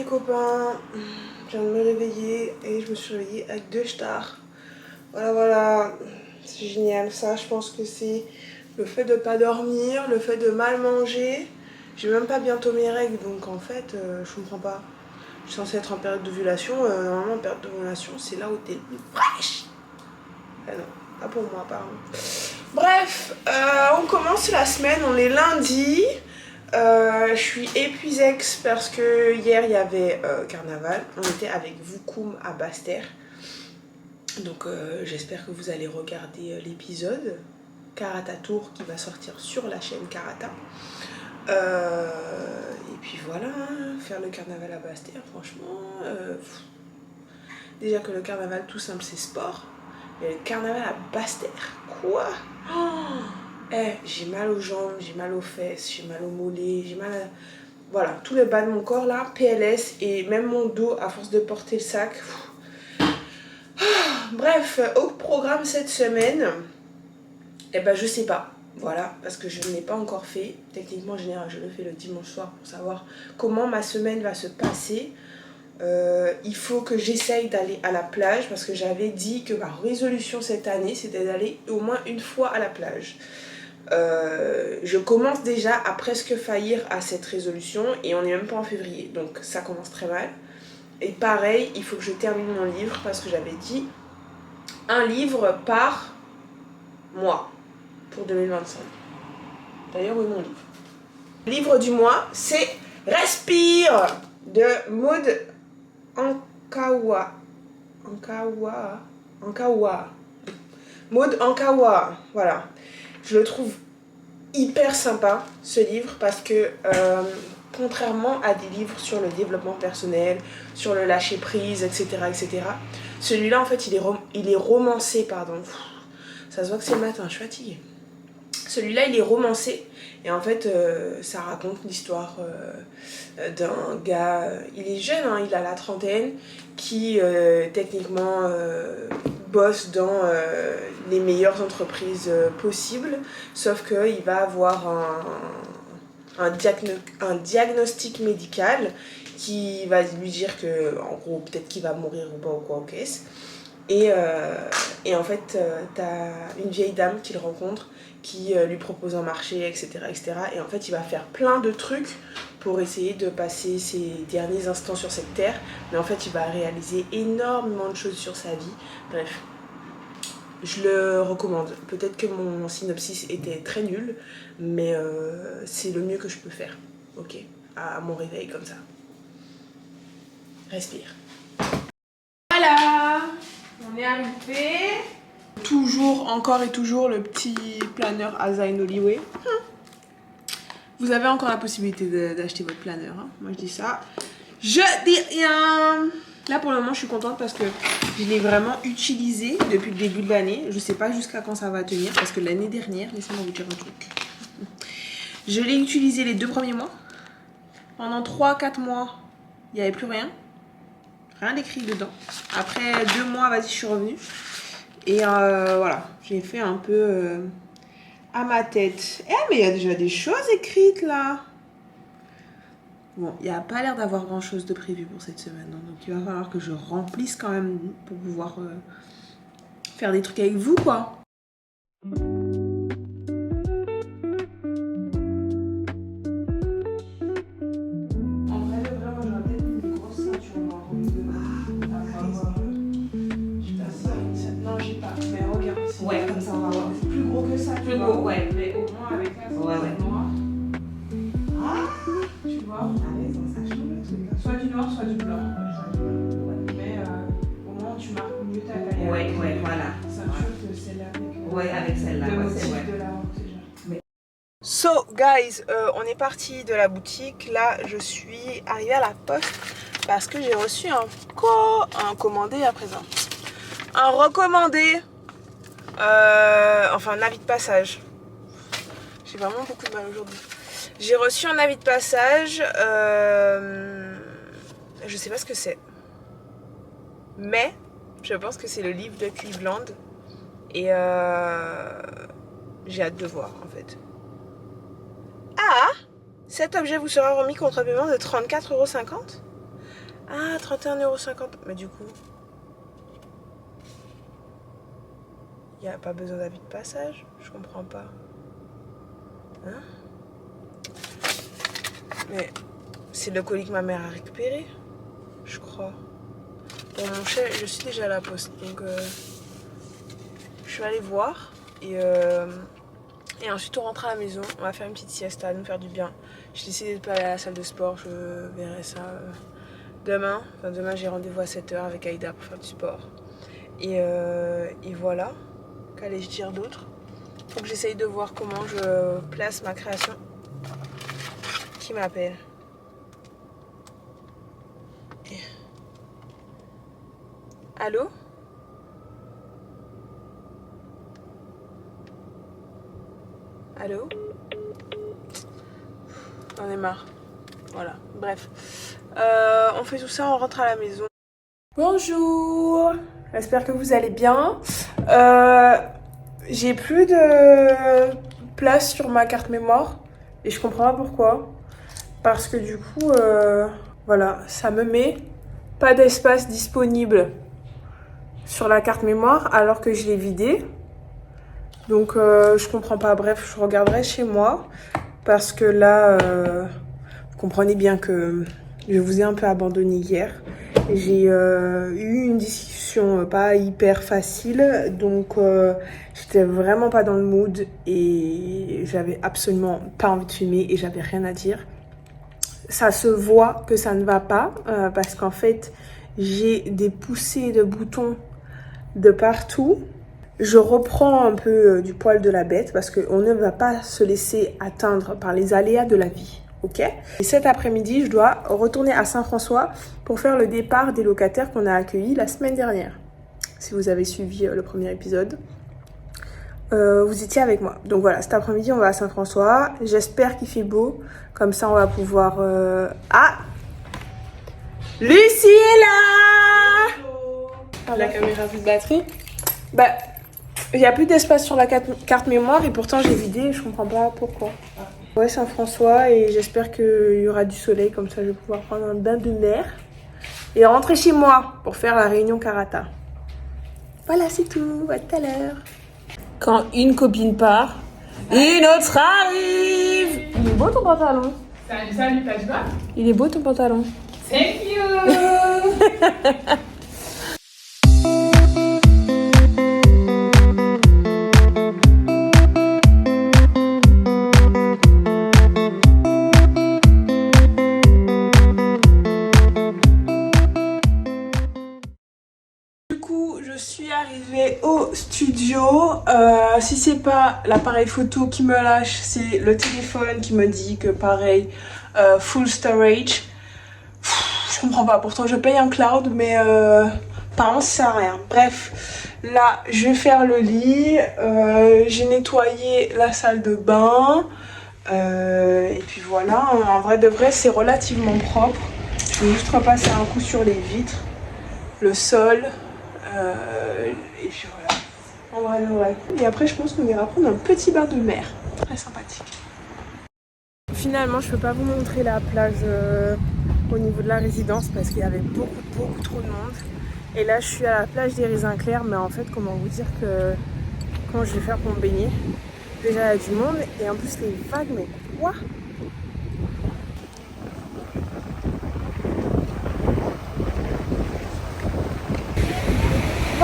les copains, je viens de me réveiller et je me suis réveillée avec 2 stars. Voilà, c'est génial. Ça, je pense que c'est le fait de pas dormir, le fait de mal manger. J'ai même pas bientôt mes règles, donc en fait, je comprends pas. Je suis censée être en période d'ovulation. Normalement, en période d'ovulation, c'est là où t'es le plus fraîche. Ah non, pas pour moi, pardon. Bref, on commence la semaine, on est lundi. Je suis épuisée parce que hier il y avait carnaval. On était avec Voukoum à Basse-Terre. Donc j'espère que vous allez regarder l'épisode Karata Tour qui va sortir sur la chaîne Karata. Et puis voilà, hein, faire le carnaval à Basse-Terre, franchement. Déjà que le carnaval tout simple c'est sport. Mais le carnaval à Basse-Terre, quoi? J'ai mal aux jambes, j'ai mal aux fesses, j'ai mal aux mollets, j'ai mal à... Voilà, tout le bas de mon corps là, PLS, et même mon dos à force de porter le sac. Bref, au programme cette semaine, je sais pas. Voilà, parce que je ne l'ai pas encore fait. Techniquement, en général, je le fais le dimanche soir pour savoir comment ma semaine va se passer. Il faut que j'essaye d'aller à la plage parce que j'avais dit que ma résolution cette année, c'était d'aller au moins une fois à la plage. Je commence déjà à presque faillir à cette résolution et on n'est même pas en février, donc ça commence très mal. Et pareil, il faut que je termine mon livre parce que j'avais dit un livre par mois pour 2025. D'ailleurs, où est mon livre? Le livre du mois, c'est Respire de Maud Ankawa. Maud Ankawa, voilà. Je le trouve hyper sympa ce livre parce que contrairement à des livres sur le développement personnel, sur le lâcher prise, etc., celui-là en fait il est romancé, pardon. Ça se voit que c'est le matin, je suis fatiguée. Celui-là il est romancé et en fait ça raconte l'histoire d'un gars, il est jeune, hein, il a la trentaine, qui techniquement bosse dans les meilleures entreprises possibles, sauf qu'il va avoir un diagnostic médical qui va lui dire que, en gros, peut-être qu'il va mourir ou pas ou quoi, ok. Et en fait, t'as une vieille dame qu'il rencontre qui lui propose un marché, etc., etc. Et en fait, il va faire plein de trucs pour essayer de passer ses derniers instants sur cette terre. Mais en fait, il va réaliser énormément de choses sur sa vie. Bref, je le recommande. Peut-être que mon synopsis était très nul, mais c'est le mieux que je peux faire. Ok, à mon réveil comme ça. Respire. Voilà, on est arrivé. Toujours, encore et toujours, le petit planeur Azaïn Oliway. Vous avez encore la possibilité d'acheter votre planeur. Hein. Moi, je dis ça. Je dis rien. Là, pour le moment, je suis contente parce que je l'ai vraiment utilisé depuis le début de l'année. Je sais pas jusqu'à quand ça va tenir parce que l'année dernière, laissez-moi vous dire un truc. Je l'ai utilisé les 2 premiers mois. Pendant 3-4 mois, il n'y avait plus rien. Rien d'écrit dedans. Après 2 mois, vas-y, je suis revenue. Et voilà, j'ai fait un peu à ma tête. Mais il y a déjà des choses écrites là. Bon, il n'y a pas l'air d'avoir grand chose de prévu pour cette semaine. Hein, donc il va falloir que je remplisse quand même pour pouvoir faire des trucs avec vous, quoi. Ouais, comme ça on va voir. C'est plus gros que ça. Plus gros, ouais. Mais au moins avec ça, c'est Ouais. noir. Ah, tu vois. Allez, ça change le truc. Soit du noir, soit du blanc. Mais au moins tu marques mieux ta taille. Ouais, voilà. Ceinture que celle-là avec. Ouais, avec celle-là. Le Ouais, motif c'est vrai. de la robe déjà. Mais... So guys, on est parti de la boutique. Là, je suis arrivée à la poste parce que j'ai reçu un commandé à présent. Un recommandé. Enfin, un avis de passage. J'ai vraiment beaucoup de mal aujourd'hui. J'ai reçu un avis de passage. Je sais pas ce que c'est. Mais je pense que c'est le livre de Cleveland. Et j'ai hâte de voir en fait. Ah! Cet objet vous sera remis contre un paiement de 34,50 €. Ah, 31,50 €. Mais du coup... Il n'y a pas besoin d'avis de passage? Je comprends pas. Hein? Mais c'est le colis que ma mère a récupéré, je crois. Bon, mon chef, je suis déjà à la poste, donc je suis allée voir et ensuite on rentre à la maison. On va faire une petite sieste, à nous faire du bien. J'ai décidé de pas aller à la salle de sport, je verrai ça demain. Enfin, demain j'ai rendez-vous à 7 h avec Aïda pour faire du sport. Et voilà. Qu'allais-je dire d'autre? Faut que j'essaye de voir comment je place ma création. Qui m'appelle? Allô? Allô? J'en ai marre. Voilà, bref. On fait tout ça, on rentre à la maison. Bonjour! J'espère que vous allez bien. J'ai plus de place sur ma carte mémoire et je comprends pas pourquoi. Parce que du coup, voilà, ça me met pas d'espace disponible sur la carte mémoire alors que je l'ai vidée. Donc je comprends pas. Bref, je regarderai chez moi parce que là, vous comprenez bien que je vous ai un peu abandonné hier. J'ai eu une discussion pas hyper facile, donc j'étais vraiment pas dans le mood et j'avais absolument pas envie de filmer et j'avais rien à dire. Ça se voit que ça ne va pas parce qu'en fait j'ai des poussées de boutons de partout. Je reprends un peu du poil de la bête parce qu'on ne va pas se laisser atteindre par les aléas de la vie. Ok. Et cet après-midi, je dois retourner à Saint-François pour faire le départ des locataires qu'on a accueillis la semaine dernière. Si vous avez suivi le premier épisode, vous étiez avec moi. Donc voilà, cet après-midi, on va à Saint-François. J'espère qu'il fait beau. Comme ça, on va pouvoir... Ah! Lucie est là! Hello. La caméra plus de batterie. Bah, il n'y a plus d'espace sur la carte mémoire et pourtant j'ai vidé et je comprends pas pourquoi. Ouais, Saint-François et j'espère qu'il y aura du soleil, comme ça je vais pouvoir prendre un bain de mer et rentrer chez moi pour faire la réunion Karata. Voilà, c'est tout, à tout à l'heure. Quand une copine part, une autre arrive. Il est beau ton pantalon. Salut, t'as du bas? Il est beau ton pantalon. Thank you. Je suis arrivée au studio. Si c'est pas l'appareil photo qui me lâche, c'est le téléphone qui me dit que pareil, full storage. Je comprends pas, pourtant je paye un cloud, mais apparemment ça sert à rien. Bref, là je vais faire le lit. J'ai nettoyé la salle de bain. Et puis voilà, en vrai de vrai, c'est relativement propre. Je vais juste repasser un coup sur les vitres, le sol. Et puis voilà, en vrai de vrai. Et après je pense qu'on ira prendre un petit bain de mer, très sympathique. Finalement je peux pas vous montrer la plage au niveau de la résidence parce qu'il y avait beaucoup trop de monde. Et là je suis à la plage des Raisins Clairs, mais en fait comment vous dire que comment je vais faire pour me baigner. Déjà il y a du monde et en plus les vagues, mais quoi?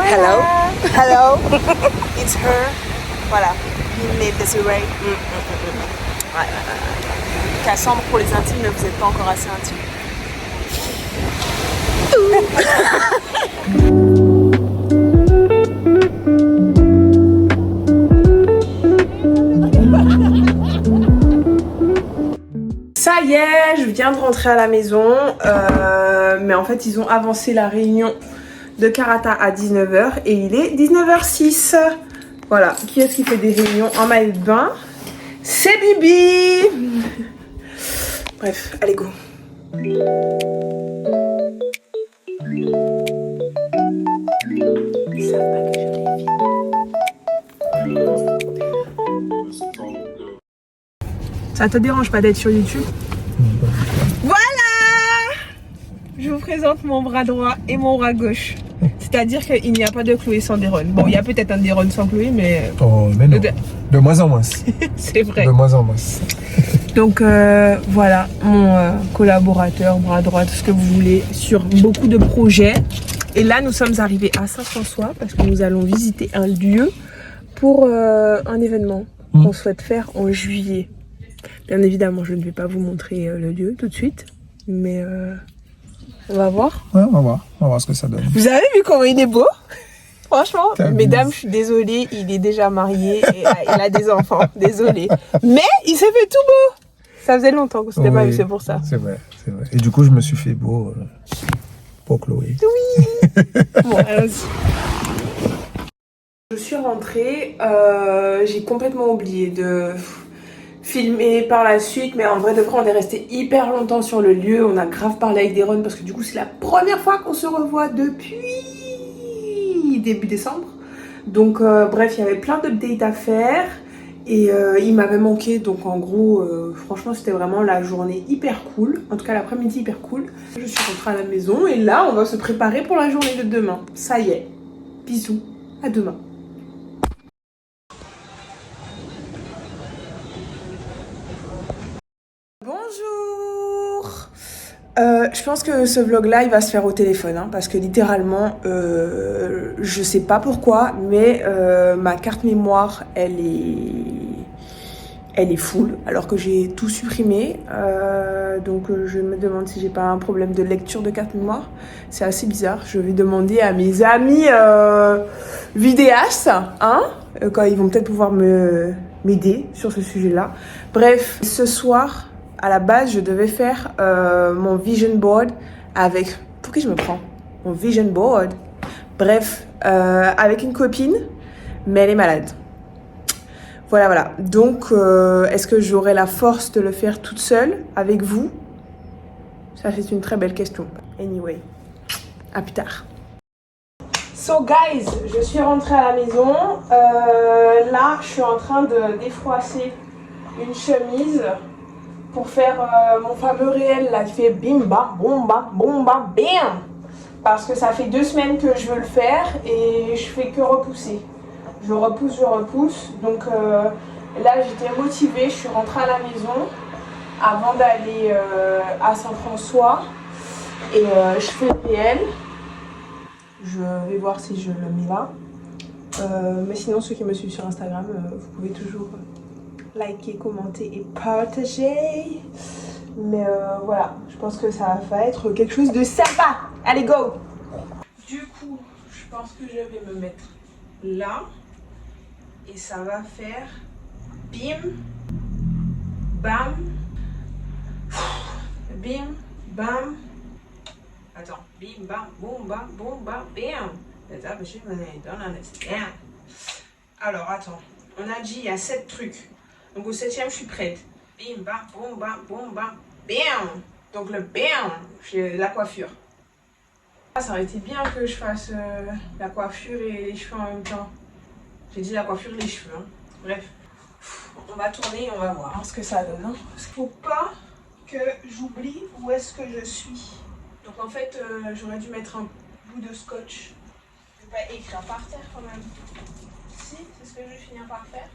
Hello, hello, it's her. Voilà, mais Desiree. Ouais. Cassandre pour les intimes, mais vous n'êtes pas encore assez intime. Ça y est, je viens de rentrer à la maison, mais en fait ils ont avancé la réunion de Karata à 19 h et il est 19h06. Voilà, qui est-ce qui fait des réunions en maillot de bain? C'est Bibi. Bref, allez go. Ils savent pas que je les filme. Ça te dérange pas d'être sur YouTube? Voilà. Je vous présente mon bras droit et mon bras gauche. C'est-à-dire qu'il n'y a pas de Chloé sans Deron. Bon, il y a peut-être un Deron sans Chloé, mais... Oh, mais non. De moins en moins. C'est vrai. De moins en moins. Donc voilà, mon collaborateur, bras droit, tout ce que vous voulez, sur beaucoup de projets. Et là, nous sommes arrivés à Saint-François parce que nous allons visiter un lieu pour un événement qu'on souhaite faire en juillet. Bien évidemment, je ne vais pas vous montrer le lieu tout de suite, mais on va voir. Ouais, on va voir ce que ça donne. Vous avez vu comment il est beau? Franchement, T'abuses. mesdames, je suis désolée, il est déjà marié et il a des enfants, désolée. Mais il s'est fait tout beau. Ça faisait longtemps que c'était pas vu, c'est pour ça. C'est vrai, c'est vrai. Et du coup, je me suis fait beau pour Chloé. Bon, allons-y. Je suis rentrée, j'ai complètement oublié de filmer par la suite, mais en vrai de vrai, on est resté hyper longtemps sur le lieu. On a grave parlé avec Deron parce que du coup, c'est la première fois qu'on se revoit depuis début décembre. Donc, bref, il y avait plein d'updates à faire et il m'avait manqué. Donc, en gros, franchement, c'était vraiment la journée hyper cool. En tout cas, l'après-midi hyper cool. Je suis rentrée à la maison et là, on va se préparer pour la journée de demain. Ça y est. Bisous. À demain. Bonjour. Je pense que ce vlog là il va se faire au téléphone hein, parce que littéralement je sais pas pourquoi mais ma carte mémoire elle est full alors que j'ai tout supprimé donc je me demande si j'ai pas un problème de lecture de carte mémoire. C'est assez bizarre. Je vais demander à mes amis vidéastes hein, quand ils vont peut-être pouvoir m'aider sur ce sujet là. Bref, ce soir à la base, je devais faire mon vision board avec... Pour qui je me prends? Mon vision board. Bref, avec une copine, mais elle est malade. Voilà. Donc, est-ce que j'aurai la force de le faire toute seule, avec vous? Ça, c'est une très belle question. Anyway, à plus tard. So, guys, je suis rentrée à la maison. Là, je suis en train de défroisser une chemise pour faire mon fameux réel là qui fait bim bam boum bam bam, parce que ça fait 2 semaines que je veux le faire et je fais que repousser. Je repousse. Donc là j'étais motivée, je suis rentrée à la maison avant d'aller à Saint-François et je fais le réel. Je vais voir si je le mets là. Mais sinon ceux qui me suivent sur Instagram, vous pouvez toujours liker, commenter et partager. Mais voilà, je pense que ça va être quelque chose de sympa. Allez, go! Du coup, je pense que je vais me mettre là. Et ça va faire bim, bam, bim, bam. Attends, bim, bam, boum, bam, bam. Alors, attends. On a dit il y a 7 trucs. Donc au 7e, je suis prête. Bim, bam, boum, bam, bam. Donc le bam, j'ai la coiffure. Ça aurait été bien que je fasse la coiffure et les cheveux en même temps. J'ai dit la coiffure et les cheveux. Hein. Bref, on va tourner et on va voir ce que ça donne. Hein. Faut pas que j'oublie où est-ce que je suis. Donc en fait, j'aurais dû mettre un bout de scotch. Je vais pas écrire par terre quand même. Si, c'est ce que je vais finir par faire.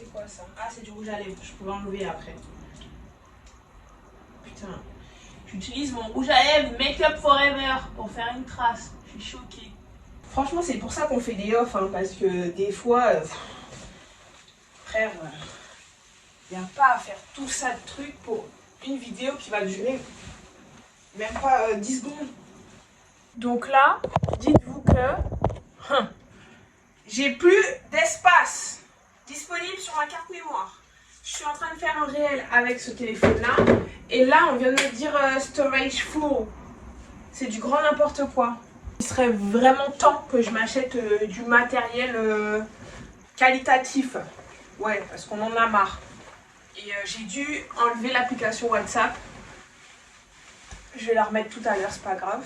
C'est quoi ça? Ah, c'est du rouge à lèvres. Je pourrais enlever après. Putain. J'utilise mon rouge à lèvres Make Up Forever pour faire une trace. Je suis choquée. Franchement, c'est pour ça qu'on fait des offs. Hein, parce que des fois, frère, il n'y a pas à faire tout ça de trucs pour une vidéo qui va durer même pas 10 secondes. Donc là, dites-vous que j'ai plus d'espace disponible sur ma carte mémoire. Je suis en train de faire un réel avec ce téléphone-là. Et là, on vient de me dire storage full. C'est du grand n'importe quoi. Il serait vraiment temps que je m'achète du matériel qualitatif. Ouais, parce qu'on en a marre. Et j'ai dû enlever l'application WhatsApp. Je vais la remettre tout à l'heure, c'est pas grave.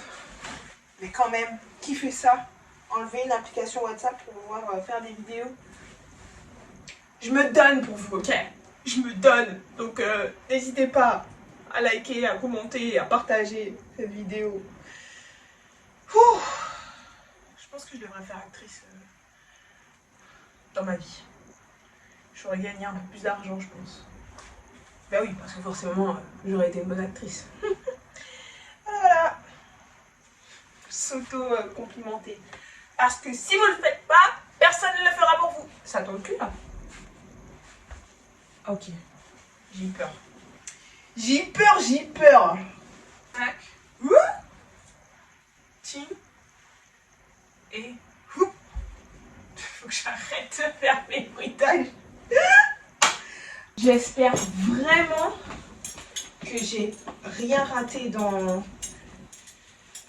Mais quand même, qui fait ça? Enlever une application WhatsApp pour pouvoir faire des vidéos. Je me donne pour vous, ok? Je me donne. Donc n'hésitez pas à liker, à commenter, à partager cette vidéo. Ouh. Je pense que je devrais faire actrice dans ma vie. J'aurais gagné un peu plus d'argent, je pense. Bah oui, parce que forcément, j'aurais été une bonne actrice. Voilà. S'auto-complimenter. Parce que si vous le faites pas, personne ne le fera pour vous. Ça tombe plus là. Ok. J'ai peur. J'ai peur, j'ai peur. Tac. Ouh. Ting. Et ouh. Faut que j'arrête de faire mes bruitages. J'espère vraiment que j'ai rien raté dans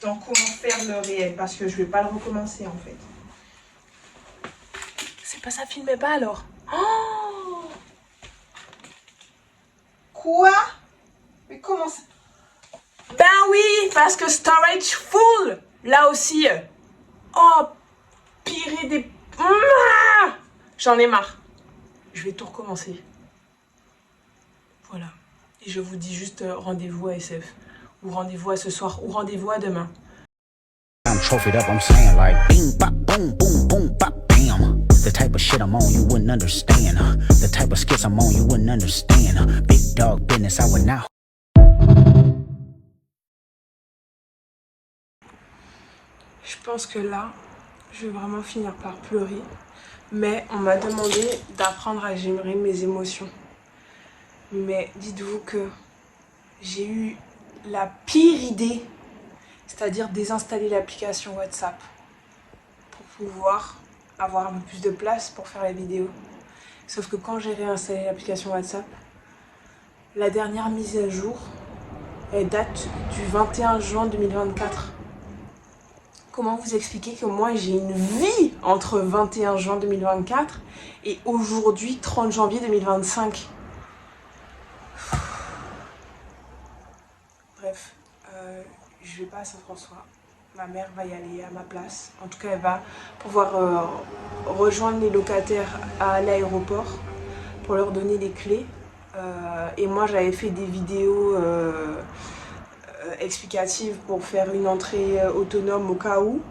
comment faire le réel, parce que je vais pas le recommencer en fait. C'est pas ça, filmait pas alors. Oh, quoi? Mais comment ça? Ben oui, parce que storage full. Là aussi. Oh, pire des... J'en ai marre. Je vais tout recommencer. Voilà. Et je vous dis juste rendez-vous à SF. Ou rendez-vous à ce soir. Ou rendez-vous à demain. I'm trophied up, I'm saying like bing, bop, boom, boom, boom, bop, bam. The type of shit I'm on, you wouldn't understand. The type of skits I'm on, you wouldn't understand. Big dog business, I would now. Je pense que là, je vais vraiment finir par pleurer. Mais on m'a demandé d'apprendre à gérer mes émotions. Mais dites-vous que j'ai eu la pire idée, c'est-à-dire désinstaller l'application WhatsApp pour pouvoir avoir un peu plus de place pour faire la vidéo. Sauf que quand j'ai réinstallé l'application WhatsApp, la dernière mise à jour, elle date du 21 juin 2024. Comment vous expliquer que moi j'ai une vie entre 21 juin 2024 et aujourd'hui 30 janvier 2025? Bref, je vais pas à Saint-François. Ma mère va y aller à ma place. En tout cas, elle va pouvoir rejoindre les locataires à l'aéroport pour leur donner les clés. Et moi, j'avais fait des vidéos explicatives pour faire une entrée autonome au cas où,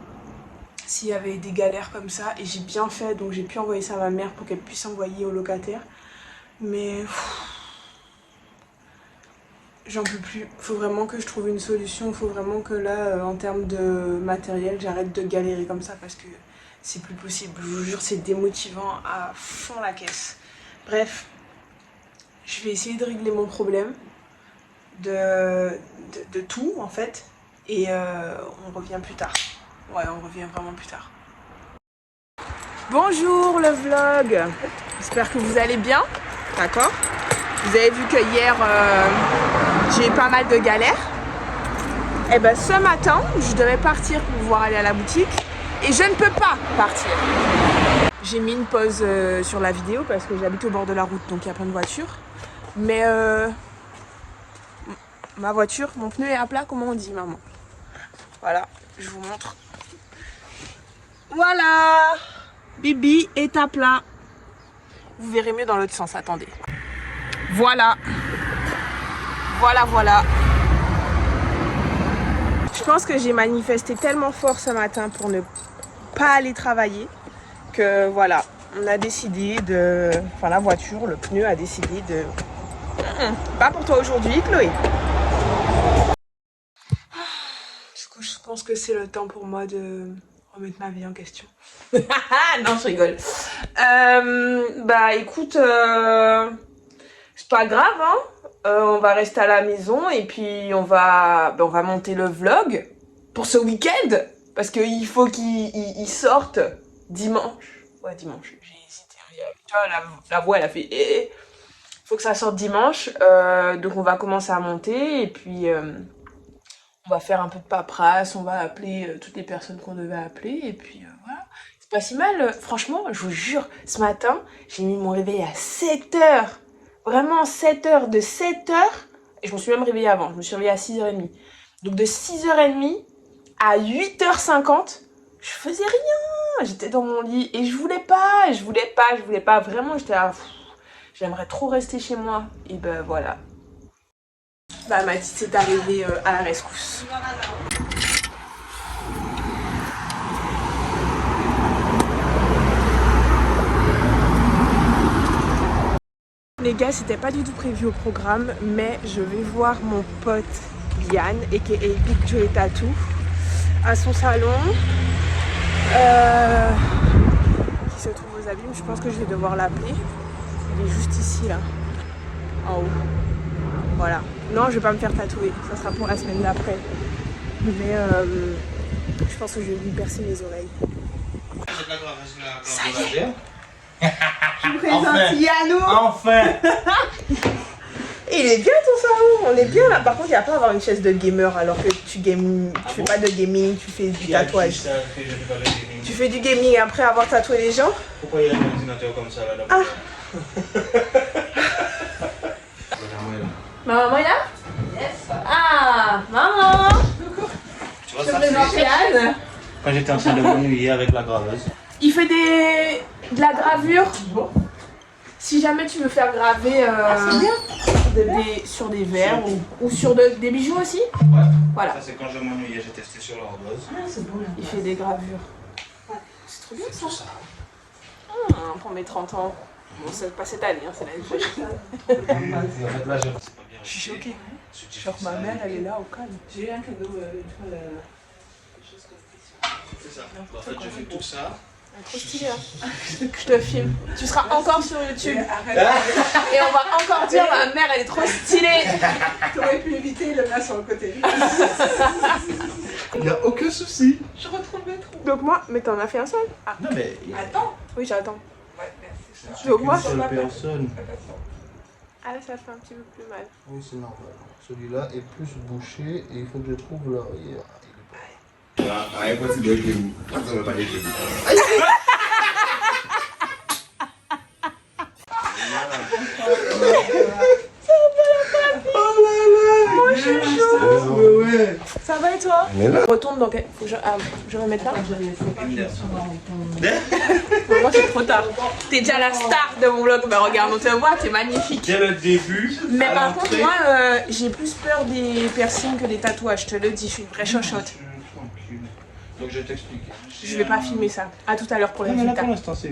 s'il y avait des galères comme ça. Et j'ai bien fait, donc j'ai pu envoyer ça à ma mère pour qu'elle puisse envoyer aux locataires. Mais... j'en peux plus, faut vraiment que je trouve une solution, faut vraiment que là, en termes de matériel, j'arrête de galérer comme ça parce que c'est plus possible. Je vous jure, c'est démotivant à fond la caisse. Bref, je vais essayer de régler mon problème de tout en fait et on revient plus tard. Ouais, on revient vraiment plus tard. Bonjour le vlog, j'espère que vous allez bien, d'accord? Vous avez vu que hier, j'ai eu pas mal de galères. Et ben ce matin, je devais partir pour pouvoir aller à la boutique et je ne peux pas partir. J'ai mis une pause sur la vidéo parce que j'habite au bord de la route, donc il y a plein de voitures. Mais ma voiture, mon pneu est à plat, comment on dit, maman? Voilà, je vous montre. Voilà, Bibi est à plat. Vous verrez mieux dans l'autre sens, attendez. Voilà. Voilà, voilà. Je pense que j'ai manifesté tellement fort ce matin pour ne pas aller travailler que voilà, on a décidé de... Enfin, la voiture, le pneu a décidé de... Pas pour toi aujourd'hui, Chloé. Du coup, je pense que c'est le temps pour moi de remettre ma vie en question. Non, je rigole. Bah, écoute... c'est pas grave, hein. On va rester à la maison et puis on va monter le vlog pour ce week-end. Parce qu'il faut qu'il sorte dimanche. Ouais, dimanche, j'ai hésité. Tu vois, la voix, elle a fait... Il faut que ça sorte dimanche. Donc on va commencer à monter et puis on va faire un peu de paperasse. On va appeler toutes les personnes qu'on devait appeler et puis voilà. C'est pas si mal. Franchement, je vous jure, ce matin, j'ai mis mon réveil à 7h. Vraiment 7h, de 7h, et je me suis même réveillée avant, je me suis réveillée à 6h30. Donc de 6h30 à 8h50, je faisais rien, j'étais dans mon lit et je voulais pas, vraiment j'étais là, j'aimerais trop rester chez moi. Et ben voilà. Bah Mathis est arrivé à la rescousse. Les gars, c'était pas du tout prévu au programme, mais je vais voir mon pote Yann, aka Big Joey Tattoo, à son salon, qui se trouve aux Abîmes. Je pense que je vais devoir l'appeler. Il est juste ici, là, en haut. Voilà. Non, je vais pas me faire tatouer, ça sera pour la semaine d'après. Mais je pense que je vais lui percer les oreilles. Ça y est. Je vous présente Yannou. Enfin. Il est bien ton salon, on est bien là. Par contre, il n'y a pas à avoir une chaise de gamer alors que tu games, tu fais pas de gaming, tu fais du tatouage. Tu fais du gaming après avoir tatoué les gens. Pourquoi il y a un ordinateur comme ça là-dedans? Ah. Ma maman est là? Yes. Ah, maman. Tu vois Je ça, te présente Yann. quand j'étais en train de m'ennuyer avec la graveuse. Il fait de la gravure. Si jamais tu veux faire graver sur des verres ou sur des bijoux aussi. Ouais. Voilà. Ça c'est quand je m'ennuyais, j'ai testé sur l'ardoise. Il fait des gravures. C'est trop bien ça. ça. Pour mes 30 ans. Bon, c'est pas cette année, hein, c'est l'année prochaine. En fait là, c'est pas bien. Je suis choquée. Genre ma mère, elle est là au calme. J'ai eu un cadeau C'est ça. En fait, je fais tout ça. Trop stylé, hein. Je te filme. Tu seras encore sur YouTube. Et on va encore dire ma mère, elle est trop stylée. T'aurais pu éviter le là sur le côté. Il n'y a aucun souci. Je retrouve le trou. Donc moi, mais t'en as fait un seul? Ah. Non mais. Attends. Oui, j'attends. Ouais, merci. C'est Donc moi, une seule personne. Ah là, ça fait un petit peu plus mal. Oui, c'est normal. Celui-là est plus bouché et il faut que je trouve l'arrière. Ça va et toi? Retourne donc. Faut que je remette là. Moi, c'est trop tard. T'es déjà la star de mon vlog. Mais regarde, on te voit, t'es magnifique. Dès le début. Mais à par contre, l'entrée- moi, j'ai plus peur des piercings que des tatouages. Je te le dis, je suis une vraie chochotte. Tranquille. Donc je vais t'expliquer. Je vais pas filmer ça. À tout à l'heure pour les Non, mais là résultats. pour l'instant c'est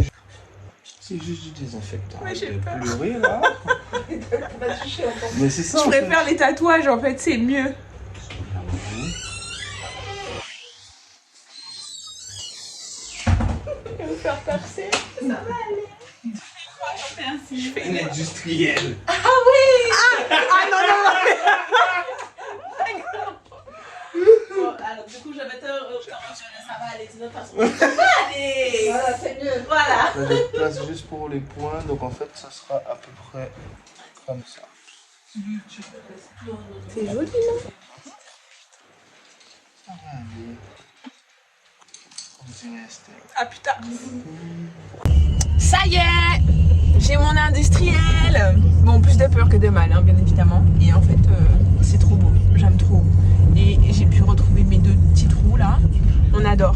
juste du désinfectant. Mais j'ai de peur. pleurer là. Mais c'est ça. Je en fait. préfère les tatouages en fait, c'est mieux. Je vais me faire percer. Ça va aller. Je fais Une industrielle. Ah oui. Ah non, non, non. Alors du coup je vais te ça va aller d'une autre façon. Ça va aller. Voilà, c'est mieux. Voilà. Là, je place juste pour les points, donc en fait, ça sera à peu près comme ça. C'est joli, non? Ça va aller. Comme dirait Estelle. Ah putain. Ça y est, j'ai mon industriel. Bon, plus de peur que de mal, hein, bien évidemment. Et en fait, c'est trop beau. J'aime trop. Et j'ai pu retrouver mes deux petits trous là. On adore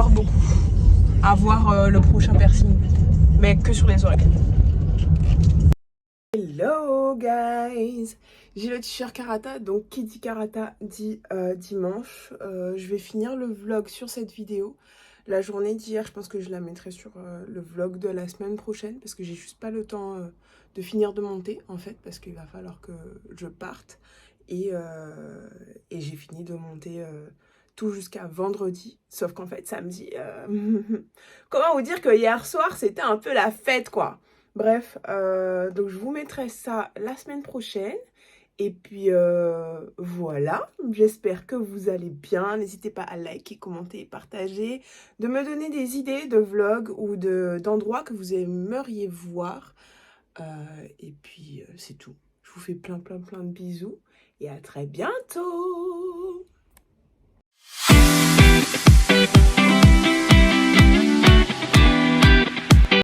beaucoup. À voir le prochain piercing, mais que sur les oreilles. Hello guys, j'ai le t-shirt Karata, donc qui dit Karata dit dimanche. Je vais finir le vlog sur cette vidéo. La journée d'hier, je pense que je la mettrai sur le vlog de la semaine prochaine parce que j'ai juste pas le temps de finir de monter en fait parce qu'il va falloir que je parte et j'ai fini de monter tout jusqu'à vendredi, sauf qu'en fait samedi, comment vous dire que hier soir c'était un peu la fête quoi. Bref, donc je vous mettrai ça la semaine prochaine. Et puis voilà, j'espère que vous allez bien. N'hésitez pas à liker, commenter, partager, de me donner des idées de vlogs ou d'endroits que vous aimeriez voir. Et puis c'est tout. Je vous fais plein de bisous et à très bientôt.